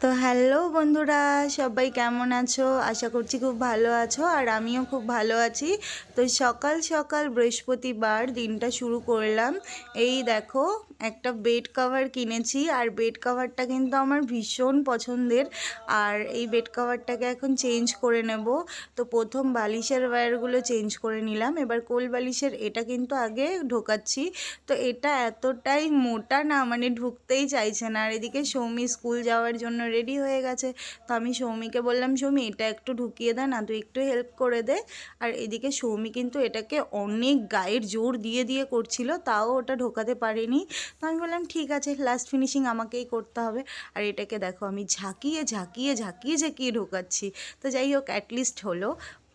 তো হ্যালো বন্ধুরা, সবাই কেমন আছো? আশা করছি খুব ভালো আছো, আর আমিও খুব ভালো আছি। তো সকাল সকাল বৃহস্পতিবার দিনটা শুরু করলাম। এই দেখো, একটা বেড কভার কিনেছি, আর বেড কভারটা কিন্তু আমার ভীষণ পছন্দের। আর এই বেড কভারটাকে এখন চেঞ্জ করে নেব। তো প্রথম বালিশের ওয়্যারগুলো চেঞ্জ করে নিলাম, এবার কোল বালিশের এটা কিন্তু আগে ঢোকাচ্ছি। তো এটা এতটাই মোটা না, মানে ঢুকতেই চাইছে না। আর এদিকে সৌমি স্কুল যাওয়ার জন্য রেডি হয়ে গেছে। তো আমি সৌমিকে বললাম, সৌমি এটা একটু ঢুকিয়ে দে না, তুই একটু হেল্প করে দে। আর এদিকে সৌমি কিন্তু এটাকে অনেক গায়ের জোর দিয়ে দিয়ে করছিল, তাও ওটা ঢোকাতে পারিনি। তো আমি বললাম ঠিক আছে, লাস্ট ফিনিশিং আমাকেই করতে হবে। আর এটাকে দেখো আমি ঝাঁকিয়ে ঝাঁকিয়ে ঝাঁকিয়ে ঝাঁকিয়ে ঢোকাচ্ছি। তো যাই হোক, অ্যাটলিস্ট হলো।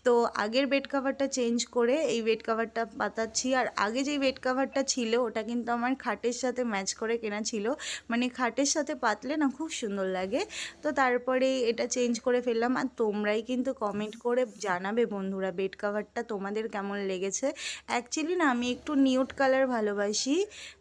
তো আগের বেড কাভারটা চেঞ্জ করে এই বেড কাভারটা পাতাচ্ছি। আর আগে যেই বেড কাভারটা ছিল ওটা কিন্তু আমার খাটের সাথে ম্যাচ করে কেনা ছিল, মানে খাটের সাথে পাতলে না খুব সুন্দর লাগে। তো তারপরে এটা চেঞ্জ করে ফেললাম। আর তোমরাই কিন্তু কমেন্ট করে জানাবে বন্ধুরা, বেড কাভারটা তোমাদের কেমন লেগেছে। অ্যাকচুয়ালি না, আমি একটু নিউড কালার ভালোবাসি।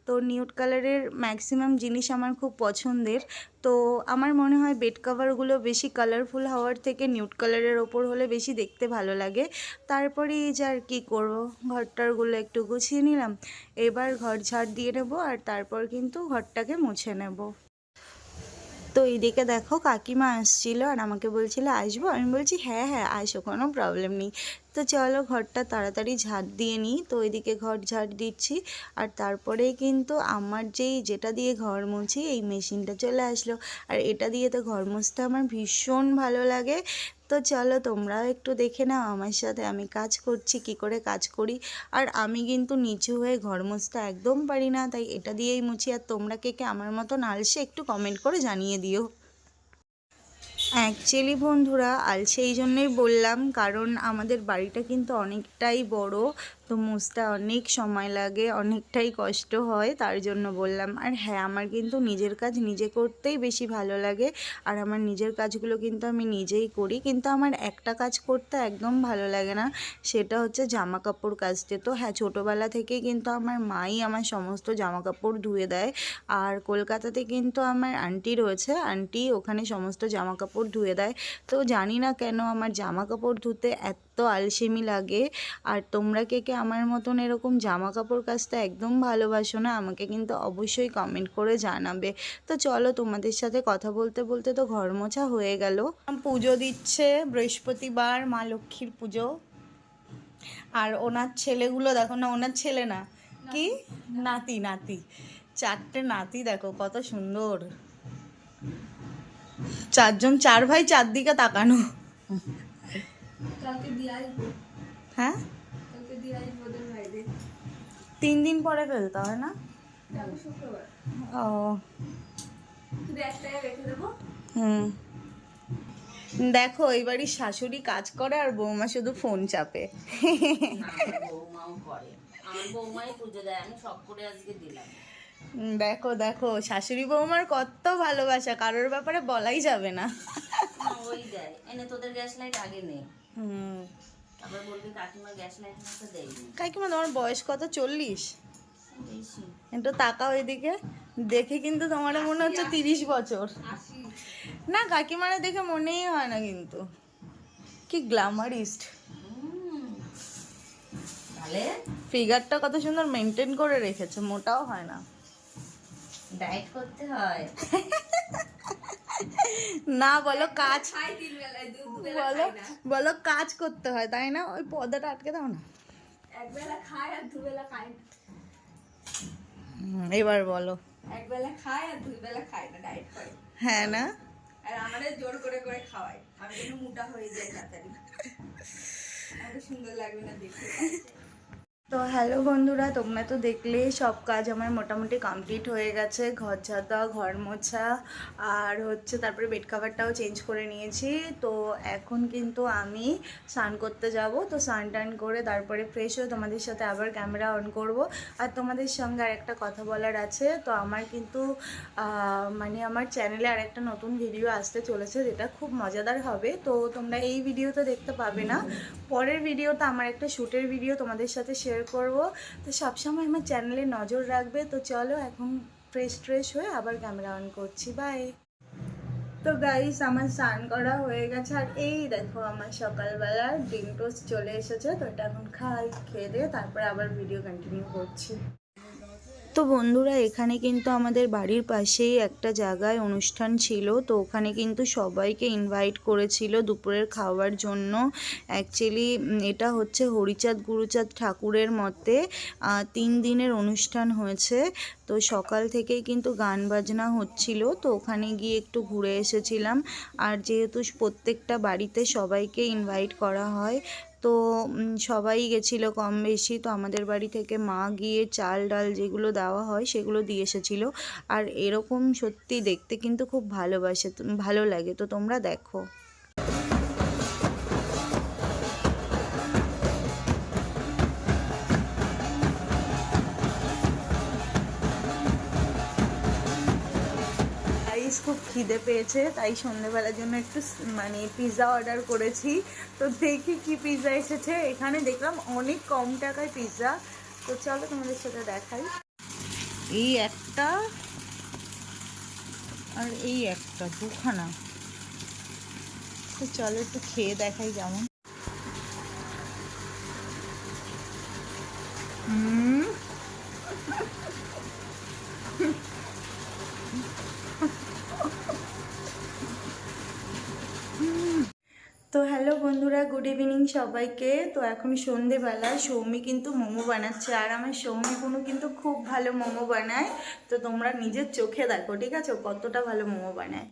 তো নিউড কালারের ম্যাক্সিমাম জিনিস আমার খুব পছন্দের। তো আমার মনে হয় বেড কাভারগুলো বেশি কালারফুল হওয়ার থেকে নিউড কালারের ওপর হলে বেশি দেখতে ভালো লাগে। তারপরে এই যে আর কী করবো, ঘরটারগুলো একটু গুছিয়ে নিলাম। এবার ঘর ঝাড় দিয়ে নেবো, আর তারপর কিন্তু ঘরটাকে মুছে নেব। তো এইদিকে দেখো, কাকিমা আসছিল আর আমাকে বলছিল আসবো। আমি বলছি হ্যাঁ হ্যাঁ আসো, কোনো প্রবলেম নেই। তো চলো ঘরটা তাড়াতাড়ি ঝাড় দিয়ে নিই। তো এদিকে ঘর ঝাড় দিচ্ছি, আর তারপরেই কিন্তু আমার যেটা দিয়ে ঘর মুছি এই মেশিনটা চলে আসলো। আর এটা দিয়ে তো ঘর মুছতে আমার ভীষণ ভালো লাগে। তো চলো তোমরাও একটু দেখে নাও আমার সাথে আমি কাজ করছি, কি করে কাজ করি। আর আমি কিন্তু নিচু হয়ে ঘর মুছতে একদম পারি না, তাই এটা দিয়েই মুছি। আর তোমরা কে কে আমার মতো আলসে একটু কমেন্ট করে জানিয়ে দিও। অ্যাকচুয়ালি বন্ধুরা, আলসে এই জন্যই বললাম, কারণ আমাদের বাড়িটা কিন্তু অনেকটাই বড়। তো মুছতে অনেক সময় লাগে, অনেকটাই কষ্ট হয়, তার জন্য বললাম। আর হ্যাঁ, আমার কিন্তু নিজের কাজ নিজে করতেই বেশি ভালো লাগে। আর আমার নিজের কাজগুলো কিন্তু আমি নিজেই করি, কিন্তু আমার একটা কাজ করতে একদম ভালো লাগে না, সেটা হচ্ছে জামা কাপড় কাচতে। তো হ্যাঁ, ছোটোবেলা থেকেই কিন্তু আমার মাই আমার সমস্ত জামা কাপড় ধুয়ে দেয়। আর কলকাতাতে কিন্তু আমার আন্টি রয়েছে, আন্টি ওখানে সমস্ত জামা কাপড় ধুয়ে দেয়। তো জানি না কেন আমার জামা কাপড় ধুতে এত আলসেমি লাগে। আর তোমরা কে কে আমার মতন এরকম জামা কাপড় কাচতে একদম ভালোবাসো না, আমাকে কিন্তু অবশ্যই কমেন্ট করে জানাবে। তো চলো, তোমাদের সাথে কথা বলতে বলতে তো ঘর মোছা হয়ে গেল। পুজো দিচ্ছে, বৃহস্পতিবার মা লক্ষ্মীর পুজো। আর ওনার ছেলেগুলো দেখো না, ওনার ছেলে না, কি নাতি নাতি, চারটে নাতি দেখো কত সুন্দর। চারজন, চার ভাই চারদিকে তাকানো। হ্যাঁ, 3 দিন পরে ফেলতে হয় না? ও হুম। দেখো, এই বাড়ির শাশুড়ি কাজ করে আর বৌমা শুধু ফোন চাপে। দেখো দেখো, শাশুড়ি বৌমার কত ভালোবাসা, কারোর ব্যাপারে বলাই যাবে না। ওই দেয় এনে তোদের গ্যাস লাইট আগে নেই। আবার বলবি কাকিমা গ্যাস লাইট নিতে দেয়নি। কাকিমা তোমার বয়স কত, 40? একটু তাকাও এদিকে, দেখে কিন্তু তোমার মনে হচ্ছে 30 বছর। না, কাকিমারা দেখে মনেই হয় না, কিন্তু কি গ্ল্যামারিস্ট। ফিগারটা কত সুন্দর মেনটেন করে রেখেছে, মোটাও হয় না। ডায়েট করতে হয় না, বলো কাজ, বলো বলো কাজ করতে হয়, তাই না? ওই পর্দাটা আটকে দাও না। একবেলা খায় আর দুবেলা খায় না। এবার বলো, একবেলা খায় আর দুবেলা খায় না, ডায়েট করে। হ্যাঁ না, আর আমাদের জোর করে করে খাওয়ায়, আমি যেন মোটা হয়ে যাই তাড়াতাড়ি, এত সুন্দর লাগবে না দেখতে। তো হ্যালো বন্ধুরা, তোমরা তো দেখলে সব কাজ আমার মোটামুটি কমপ্লিট হয়ে গেছে। ঘর ঝাঁটা, ঘর মোছা, আর হচ্ছে তারপরে বেড কাভারটাও চেঞ্জ করে নিয়েছি। তো এখন কিন্তু আমি স্নান করতে যাব। তো স্নান টান করে তারপরে ফ্রেশ হয়ে তোমাদের সাথে আবার ক্যামেরা অন করব। আর তোমাদের সঙ্গে আর একটা কথা বলার আছে। তো আমার কিন্তু মানে আমার চ্যানেলে আর একটা নতুন ভিডিও আসতে চলেছে, যেটা খুব মজাদার হবে। তো তোমরা এই ভিডিওতে দেখতে পাবে না, পরের ভিডিওতে আমার একটা শ্যুটের ভিডিও তোমাদের সাথে শেয়ার করব। তো সবসময় আমার চ্যানেলে নজর রাখবে। তো চলো এখন ফ্রেশ হয়ে আবার ক্যামেরা অন করছি। বাই। তো গাইস আমার স্নান করা হয়ে গেছে, আর এই দেখো আমার সকালবেলা ডিম টোস্ট চলে এসেছে। তো এটা এখন খাই, খেয়ে দিয়ে তারপরে আবার ভিডিও কন্টিনিউ করছি। তো বন্ধুরা এখানে কিন্তু আমাদের বাড়ির পাশেই একটা জায়গায় অনুষ্ঠান ছিল, তো ওখানে কিন্তু সবাইকে ইনভাইট করেছিল দুপুরের খাওয়ার জন্য। অ্যাকচুয়ালি এটা হচ্ছে হরিচাঁদ গুরুচাঁদ ঠাকুরের মতে 3 দিনের অনুষ্ঠান হয়েছে। তো সকাল থেকেই কিন্তু গান বাজনা হচ্ছিল, তো ওখানে গিয়ে একটু ঘুরে এসেছিলাম। আর যেহেতু প্রত্যেকটা বাড়িতে সবাইকে ইনভাইট করা হয়, তো সবাই গেছিলো কম বেশি। তো আমাদের বাড়ি থেকে মা গিয়ে চাল ডাল যেগুলো দেওয়া হয় সেগুলো দিয়ে এসেছিলো। আর এরকম সত্যি দেখতে কিন্তু খুব ভালো লাগে। তো তোমরা দেখো। খুব খিদে পেয়েছে, তাই সন্ধ্যেবেলার জন্য একটু মানে পিৎজা অর্ডার করেছি। তো দেখি কি পিৎজা এসেছে। এখানে দেখলাম অনেক কম টাকায় পিৎজা। তো চলো তোমাদের সাথে দেখাই। এই একটা আর এই একটা, দুখানা। তো চলো একটু খেয়ে দেখাই কেমন। তো হ্যালো বন্ধুরা, গুড ইভিনিং সবাইকে। তো এখন সন্ধেবেলা, সৌমি কিন্তু মোমো বানাচ্ছে। আর আমার সৌমি কোনো কিন্তু খুব ভালো মোমো বানায়। তো তোমরা নিজের চোখে দেখো, ঠিক আছে, কতটা ভালো মোমো বানায়।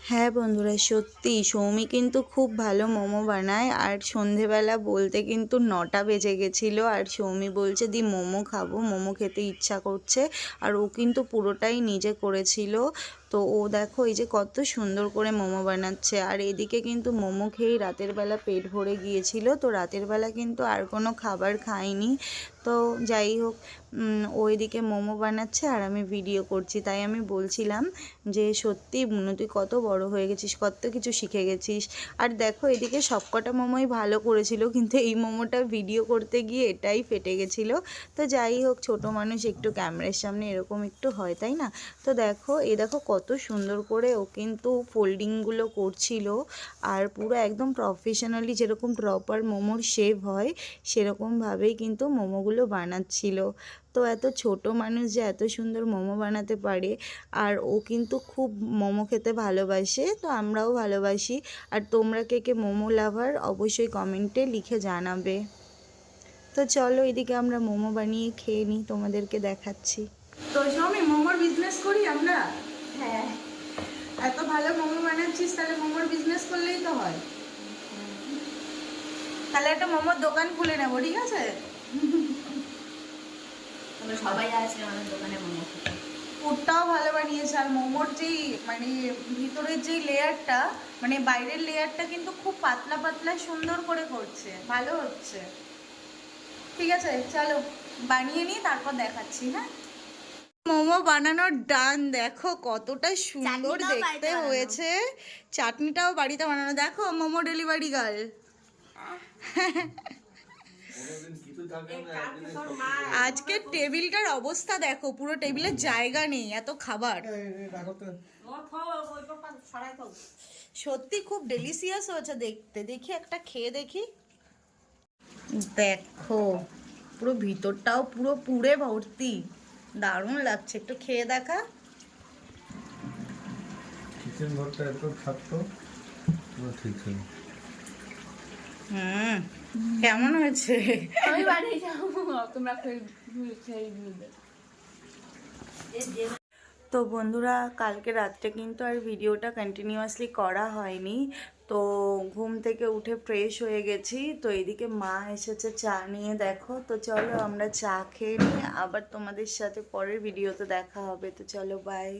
হ্যাঁ বন্ধুরা, সত্যি সৌমি কিন্তু খুব ভালো মোমো বানায়। আর সন্ধেবেলা বলতে কিন্তু 9টা বেজে গেছিলো, আর সৌমি বলছে দি মোমো খাবো, মোমো খেতে ইচ্ছা করছে। আর ও কিন্তু পুরোটাই নিজে করেছিল। তো ও দেখো এই যে কত সুন্দর করে মোমো বানাচ্ছে। আর এদিকে কিন্তু মোমো খেয়েই রাতের বেলা পেট ভরে গিয়েছিল। তো রাতের বেলা কিন্তু আর কোনো খাবার খাইনি। তো যাই হোক, ওইদিকে মোমো বানাচ্ছে আর আমি ভিডিও করছি। তাই আমি বলছিলাম যে সত্যি বুনু তুই কত বড় হয়ে গেছিস, কত কিছু শিখে গেছিস। আর দেখো এদিকে সবকটা মোমোই ভালো করেছিল, কিন্তু এই মোমোটা ভিডিও করতে গিয়ে এটাই ফেটে গেছিলো। তো যাই হোক, ছোট মানুষ একটু ক্যামেরার সামনে এরকম একটু হয়, তাই না? তো দেখো দেখো কত সুন্দর করে ও কিন্তু ফোল্ডিংগুলো করছিল। আর পুরো একদম প্রফেশনালি যেরকম প্রপার মোমোর শেপ হয় সেরকমভাবেই কিন্তু মোমোগুলো বানাচ্ছিল। তো এত ছোট মানুষ যে এত সুন্দর মোমো বানাতে পারে। আর ও কিন্তু খুব মোমো খেতে ভালোবাসে, তো আমরাও ভালোবাসি। আর তোমরা কে কে মোমো লাভার অবশ্যই কমেন্টে লিখে জানাবে। তো চলো এদিকে আমরা মোমো বানিয়ে খেয়ে নিই, তোমাদেরকে দেখাচ্ছি। তো সৌমি, মোমোর বিজনেস করি আমরা? হ্যাঁ। এত ভালো মোমো বানাচ্ছিস, তাহলে মোমোর বিজনেস করলেই তো হয়। তাহলে একটা মোমোর দোকান খুলে নেবো, ঠিক আছে? সবাই আসবে আমাদের দোকানে মোমো খেতে। পুরটাও ভালো বানিয়েছে। আর মোমোর যেই মানে ভিতরের যেই লেয়ারটা, মানে বাইরের লেয়ারটা কিন্তু খুব পাতলা পাতলা সুন্দর করে করছে, ভালো হচ্ছে। ঠিক আছে চলো বানিয়ে নিই, তারপর দেখাচ্ছি। হ্যাঁ, মোমো বানানোর ডান। দেখো কতটা সুন্দর দেখতে হয়েছে। চাটনিটাও বাড়িতে বানানো। দেখো মোমো ডেলিভারি গার্ল। আজকে টেবিলটার অবস্থা দেখো, পুরো টেবিলের জায়গা নেই, এত খাবার। সত্যি খুব ডেলিশিয়াস হয়েছে দেখতে। দেখি একটা খেয়ে দেখি। দেখো পুরো ভিতরটাও পুরো পুরে ভর্তি, দারুণ লাগছে। একটু খেয়ে দেখা। কিচেন ঘরটা এত থাকতো পুরো ঠিক ছিল। কেমন হয়েছে? আমি বানিয়ে যাবো, তোমরা খেয়ে নিবে। তো বন্ধুরা, কালকে রাত্রে কিন্তু আর ভিডিওটা কন্টিনিউয়াসলি করা হয়নি। তো ঘুম থেকে উঠে ফ্রেশ হয়ে গেছি। তো এদিকে মা এসেছে চা নিয়ে, দেখো। তো চলো আমরা চা খেয়ে নিয়ে আবার তোমাদের সাথে পরের ভিডিওতে দেখা হবে। তো চলো বাই।